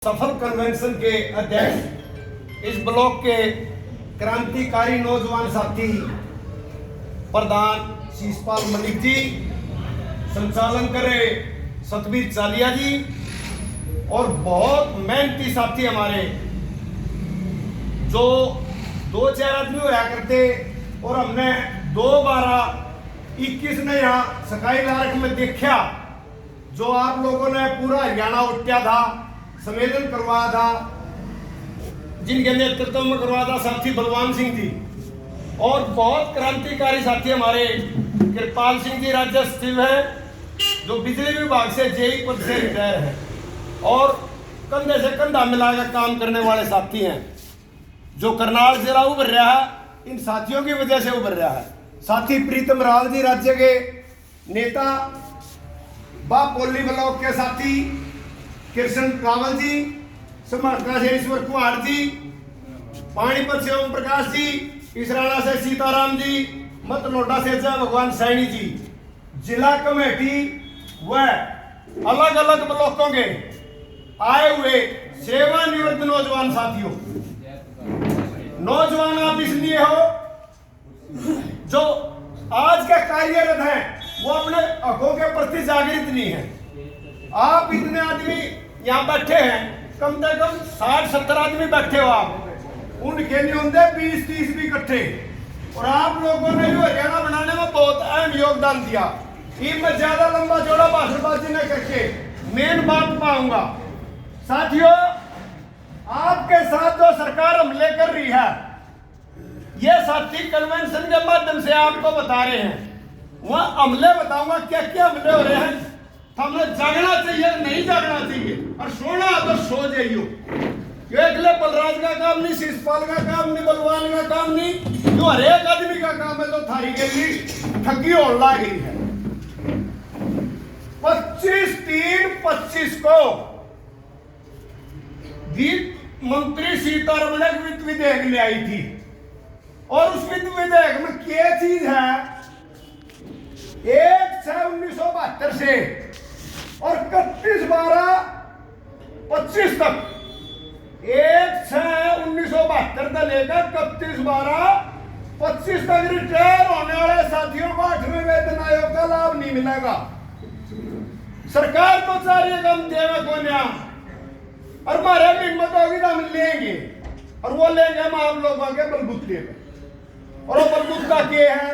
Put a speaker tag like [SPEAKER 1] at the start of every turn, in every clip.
[SPEAKER 1] सफल कन्वेंशन के अध्यक्ष इस ब्लॉक के क्रांतिकारी नौजवान साथी प्रधान शीशपाल मलिक जी, संचालन करे सतबीर चालिया जी और बहुत मेहनती साथी हमारे जो 2-4 आदमी होया करते और हमने 2021 ने यहाँ सकाई लारक में देखा जो आप लोगों ने पूरा हरियाणा उठा था, सम्मेलन करवाया था, जिनके नेतृत्व में करवाया था साथी बलवान सिंह जी और बहुत क्रांतिकारी साथी हमारे कृपाल सिंह जी राज्य सचिव है जो बिजली विभाग से जेई पद से रिटायर है और कंधे से कंधा मिलाकर काम करने वाले साथी हैं जो करनाल जिला उभर रहा है, इन साथियों की वजह से उभर रहा है। साथी प्रीतम राव जी राज्य के नेता, बापोली ब्लॉक के साथी कृष्ण रावल जी, समर्थेश्वर कुमार जी, पानीपत से ओम प्रकाश जी, इसराना से सीताराम जी, मतलोडा से जय भगवान सैनी जी, जिला कमेटी व अलग अलग ब्लॉकों के आए हुए सेवानिवृत्त नौजवान साथियों, नौजवान आप इसलिए हो जो आज के कार्यरत हैं वो अपने हकों के प्रति जागृत नहीं है। आप इतने आदमी यहाँ बैठे हैं, कम से कम 60-70 आदमी बैठे हो आप, उनके लिए होंगे 20-30 भी इकट्ठे और आप लोगों ने जो हरियाणा बनाने में बहुत अहम योगदान दिया। मैं ज्यादा लंबा चौड़ा भाषणबाजी न करके मेन बात पाऊंगा। साथियों, आपके साथ जो सरकार हमले कर रही है, ये साथी कन्वेंशन के माध्यम से आपको बता रहे हैं। वह हमले बताऊंगा क्या क्या हमले हो रहे हैं। हमें जागना चाहिए, नहीं जागना चाहिए और सोना तो सो जाइयो। अगले बलराज का काम नहीं, शीशपाल का काम नहीं, बलवान का काम नहीं, जो हर एक आदमी का काम है तो थारी के लिए ठगी और ला गई है। 25/3/25 को वित्त मंत्री सीतारमण एक वित्त विधेयक ले आई थी और उस वित्त विधेयक में क्या चीज है, 1/6/1972 से और 31/12/25 तक, 1/6/1972 से लेकर 31/12/25 तक रिटायर होने वाले साथियों को 8वें वेतन आयोग का लाभ नहीं मिलेगा। सरकार तो चाह रही है हम देवे को न्या और हमारे हिम्मत होगी तो हम लेंगे और वो लेंगे हम आप लोगों के बलबूते पे। और वो बलबूता क्या है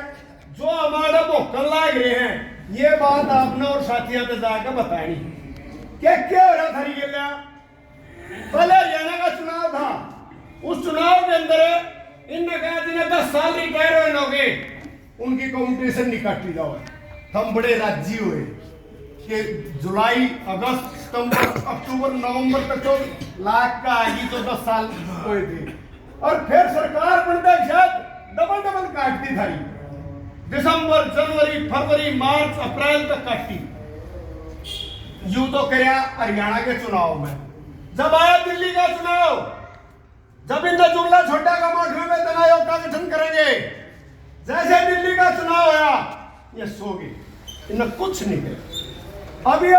[SPEAKER 1] जो हमारा भोकन लाग रहे हैं, ये बात आपने और साथियों को जाकर बतानी। क्या क्या हो रहा था रिगेलिया? पहले हरियाणा का चुनाव था, उस चुनाव के अंदर इनने कहा जिन्हें 10 साल रिटायर हो गए उनकी कॉम्पिटिशन नहीं काटी जाओ। हम बड़े राजी हुए कि जुलाई, अगस्त, सितंबर, अक्टूबर, नवंबर तक तो लाख का आएगी तो 10 साल हुए थे और फिर सरकार बनते शायद डबल काटती था। दिसंबर, जनवरी, फरवरी, मार्च, अप्रैल तक काटी। यूं तो कराया हरियाणा के चुनाव में। जब आया दिल्ली का चुनाव, जब इनका जुमला छोटा का 8वें वेतन आयोग का गठन करेंगे, जैसे दिल्ली का चुनाव आया ये सो गए, इन्हें कुछ नहीं किया। अभी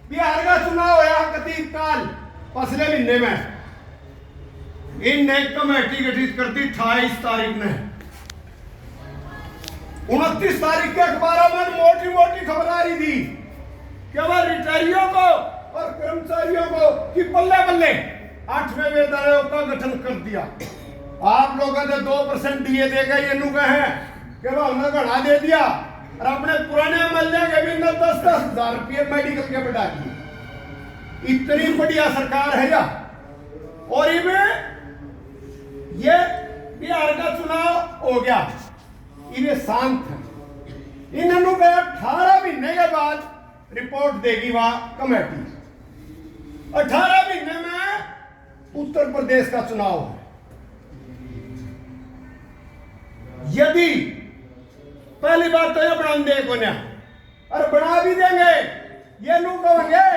[SPEAKER 1] बिहार का चुनाव आया कतीब काल पिछले महीने में, इनने कमेटी गठित कर दी 28 तारीख में। 29 तारीख के अखबारों में मोटी मोटी खबर आ रही थी कि वह रिटायरियों को और कर्मचारियों को कि बल्ले बल्ले 8वें वेतन आयोग का गठन कर दिया। आप लोगों ने 2% डीए देगा ये नुका है कि वह उन्हें बढ़ा दे दिया और अपने पुराने एमएलए के भी 10-10 हजार रुपये मेडिकल के बढ़ा दिए। इतनी बढ़िया सरकार है या? और ये बिहार का चुनाव हो गया, इन्हें शांत है। इन्होंने 18 महीने के बाद रिपोर्ट देगी वहां कमेटी। 18 महीने में उत्तर प्रदेश का चुनाव है। यदि पहली बात तो ये बना दे को ना और बना भी देंगे, ये लोग कहेंगे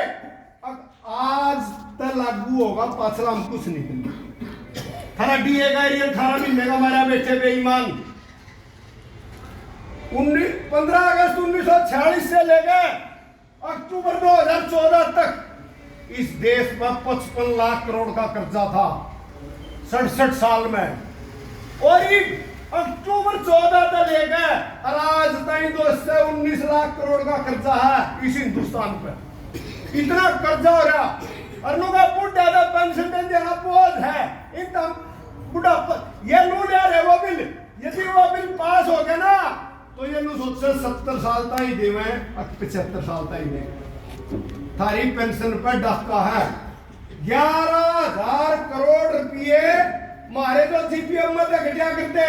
[SPEAKER 1] अब आज तक लागू होगा, पाछला हम कुछ नहीं करेंगे। थारा डीए का एरिया 18 महीने का हमारा बेटे बेईमान। 15 अगस्त 1946 से लेकर अक्टूबर 2014 तक इस देश पर 55 लाख करोड़ का कर्जा था 67 साल में, और अक्टूबर 14 तक लेकर आज तक 19 लाख करोड़ का कर्जा है इस हिंदुस्तान पर। इतना कर्जा हो रहा और लोग बुढ़ा का पेंशन देना बोझ है। इन बुढ़ा ये लू ले रहे वो बिल, यदि वो बिल पास हो गया ना तो ये नु सोच 70 साल तक ही देवे 75 साल तक ही दे। थारी पेंशन पर डाका है 11,000 करोड़ रुपये। मारे जो जीपीएम में घटिया करते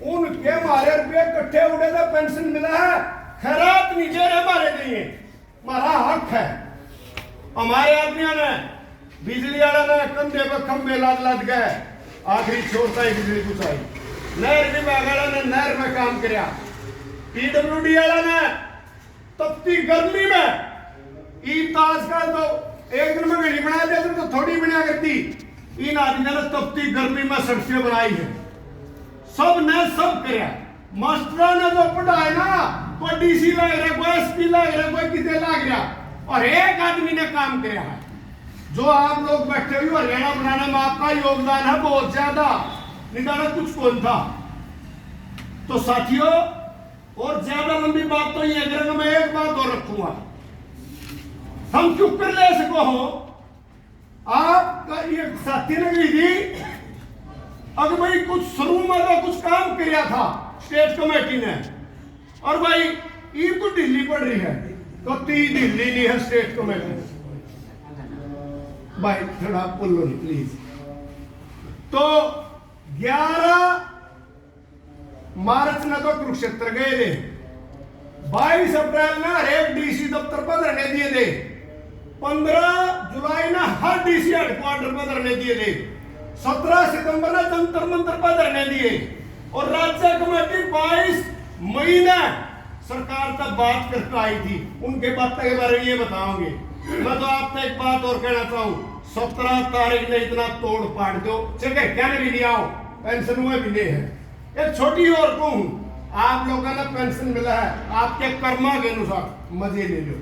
[SPEAKER 1] उनके मारे रुपये इकट्ठे उड़े तो पेंशन मिला है। खैरात नीचे रहे मारे नहीं, हमारा हक है। हमारे आदमियों ने बिजली वाला ने कंधे पर खंबे लाद लाद गए, आखिरी छोड़ता ही बिजली कुचाई। नहर विभाग वाला ने नहर में काम किया, पीडब्ल्यूडी वाला ने तपती गर्मी में ईद आजकल तो एक दिन में घड़ी बना देते तो थोड़ी बना करती। इन आदमियों ने तपती गर्मी में सड़कें बनाई है, सब ने सब किया। मास्टर ने जो पढ़ाए ना, कोई डीसी लग रहा, कोई एसपी लग रहा, कोई कितने लग रहा, और एक आदमी ने काम किया है। जो आप लोग बैठे हुए हरियाणा बनाने में आपका योगदान है बहुत ज्यादा, निदान कुछ कौन था। तो साथियों, और ज्यादा लंबी बात तो ये अगर मैं एक बात और रखूंगा, हम चुप कर ले सको हो। आपका ये साथी ने कही थी अगर भाई कुछ शुरू में तो कुछ काम किया था स्टेट कमेटी ने, और भाई ये तो ढीली पड़ रही है, तो ढीली नहीं है स्टेट कमेटी। भाई थोड़ा बोलो नहीं प्लीज। तो 11 मार्च में तो कुरुक्षेत्र गए थे, 22 अप्रैल में हर एक डीसी दफ्तर पर धरने दिए थे, 15 जुलाई ना हर डीसी हेडक्वार्टर पर धरने दिए थे, 17 सितंबर ने जंतर मंतर पर धरने दिए, और राज्य कमेटी 22 मई ने सरकार तक बात करके आई थी। उनके बात के बारे में ये बताओगे। मैं तो आपको एक बात और कहना चाहूँ, 17 तारीख ने इतना तोड़ पाड़ दो, चले क्या भी नहीं आओ, पेंशन हुए भी नहीं है। एक छोटी और कहूँ, आप लोगों ने पेंशन मिला है, आपके कर्मा के अनुसार मजे ले लो,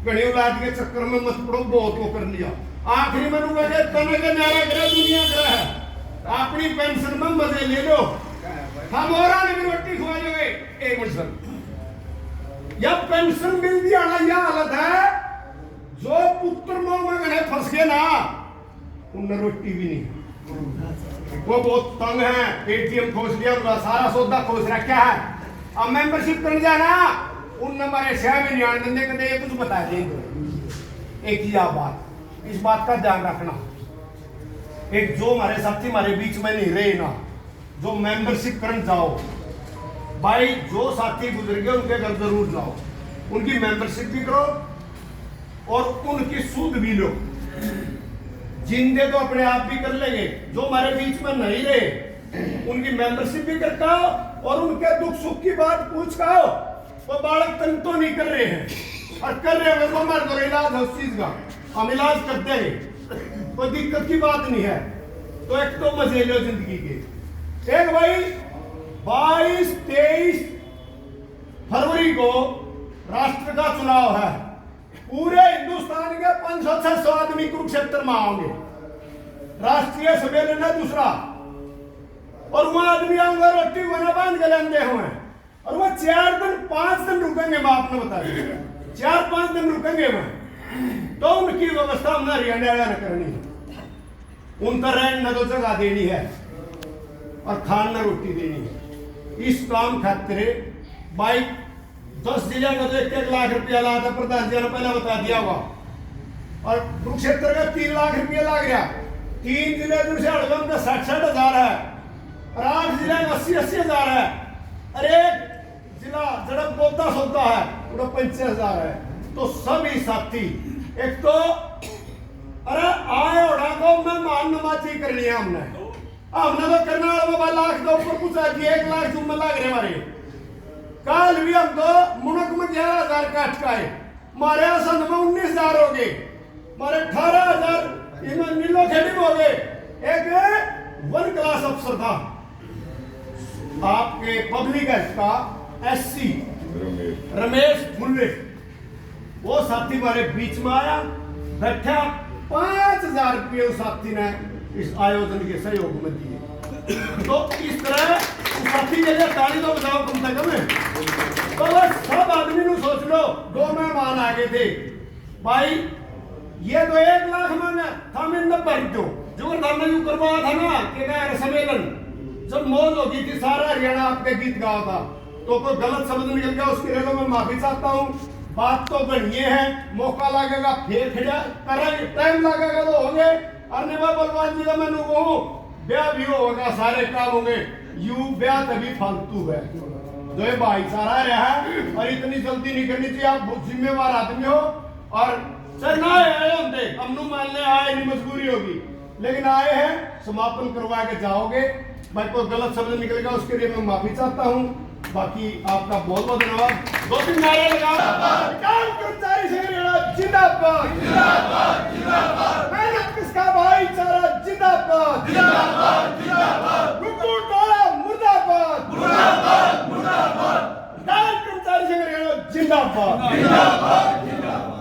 [SPEAKER 1] घड़ी औलाद के चक्कर में मत पड़ो, बहुत वो कर लिया। आखिरी में तने का नारा करे दुनिया करा है, अपनी पेंशन में मजे ले लो। हम और भी रोटी खुआ जाओगे। एक मिनट सर, यह पेंशन मिल दिया ना, यह हालत है जो पुत्र मोह में गए फंस गए ना, उन्हें रोटी भी नहीं, वो बहुत तंग है। एटीएम खोज लिया, उनका सारा सौदा खोज रखा है, अब मेंबरशिप कर जाना उन हमारे शहर में नहीं आने देंगे, कहते ये कुछ बता देंगे। एक ही बात, इस बात का ध्यान रखना, एक जो हमारे साथी हमारे बीच में नहीं रहे ना, जो मेंबरशिप करने जाओ भाई, जो साथी गुजर गए उनके घर जरूर जाओ, उनकी मेंबरशिप भी करो और उनकी सूद भी लो। जिंदे तो अपने आप भी कर लेंगे, जो हमारे बीच में नहीं रहे उनकी मेंबरशिप भी करता हो और उनके दुख सुख की बात पूछ का हो। वो बालक तंग तो नहीं कर रहे हैं, और कर रहे हैं तो हमारे तो इलाज है उस चीज का, हम इलाज करते हैं, कोई दिक्कत की बात नहीं है। तो एक तो मजे लो जिंदगी के। एक भाई 22-23 फरवरी को राष्ट्र का चुनाव है, पूरे हिंदुस्तान के 500-600 आदमी कुरुक्षेत्र में आओगे, राष्ट्रीय सम्मेलन है दूसरा, और वहां आदमी आऊंगा रोटी बना बांध के लेंदे हुए, और वो 4 दिन 5 दिन रुकेंगे। मैं आपने बता दिया 4-5 दिन रुकेंगे वहां, तो उनकी व्यवस्था हमने हरियाणा ने करनी है, उनका रहने न तो जगह देनी है और खान न रोटी देनी है। इस काम खातिर भाई 10 जिले का तो 1-1 लाख रुपया लगा था, प्रधान जी ने पहले बता दिया होगा, और कुरुक्षेत्र का 3 लाख रुपया लग गया। 3 जिले से हड़गम का 60-60 हजार है, और 8 जिले में 80-80 हजार है, और एक जिला जड़प बोलता सोता है वो 25 हजार है। तो सभी साथी एक तो अरे आए उड़ा को मैं मान नमाजी करनी है, हमने तो करना है लाख के ऊपर कुछ आती 1 लाख जुम्मे लाग रहे हमारे। कल भी हम तो मुनक में 11,000 काट का है, हमारे संघ में 19,000 हो गए, हमारे 18,000 इनमें नीलो खेड़ी हो गए। एक 1 क्लास अफसर था आपके पब्लिक हेल्थ का SC रमेश मुल्ले, वो साथी हमारे बीच में आया, बैठा 5,000 रुपये उस साथी ने इस आयोजन के सहयोग में दिए। तो इस तरह उस साथी के लिए ताली तो बजाओ कम से कम। तो बस सब आदमी ने सोच लो, 2 मेहमान आ गए थे भाई, ये तो 1 लाख मांगा था, मैं 90 दो जो ने यूं करवाया था ना कि सम्मेलन जब मौज हो गई थी, सारा हरियाणा आपके गीत गाया था, तो कोई गलत शब्द निकल गया उसके लिए मैं माफी चाहता हूँ। बात तो बढ़िए है, मौका लगेगा फिर खड़ा करेंगे, टाइम लगेगा तो होंगे। और निभा बलवान जी का मैं कहूँ ब्याह भी होगा, सारे काम होंगे, यू ब्याह तभी फालतू है जो ये भाईचारा रहा है, और इतनी जल्दी नहीं करनी चाहिए। आप जिम्मेवार आदमी हो और सर ना आए होंगे, हमनू मानने आए नहीं, मजबूरी होगी, लेकिन आए हैं, समापन करवा के जाओगे। भाई कोई गलत शब्द निकलेगा उसके लिए मैं माफी चाहता हूँ। बाकी आपका बहुत बहुत धन्यवाद। 2-3 नारे लगाओ। कर्मचारी संघ जिंदाबाद, जिंदाबाद, जिंदाबाद। मेहनत किसका भाईचारा जिंदाबाद, जिंदाबाद, जिंदाबाद। गुड्डू टोला मुर्दाबाद, मुर्दाबाद, मुर्दाबाद। कर्मचारी संघ जिंदाबाद, जिंदाबाद, जिंदाबाद।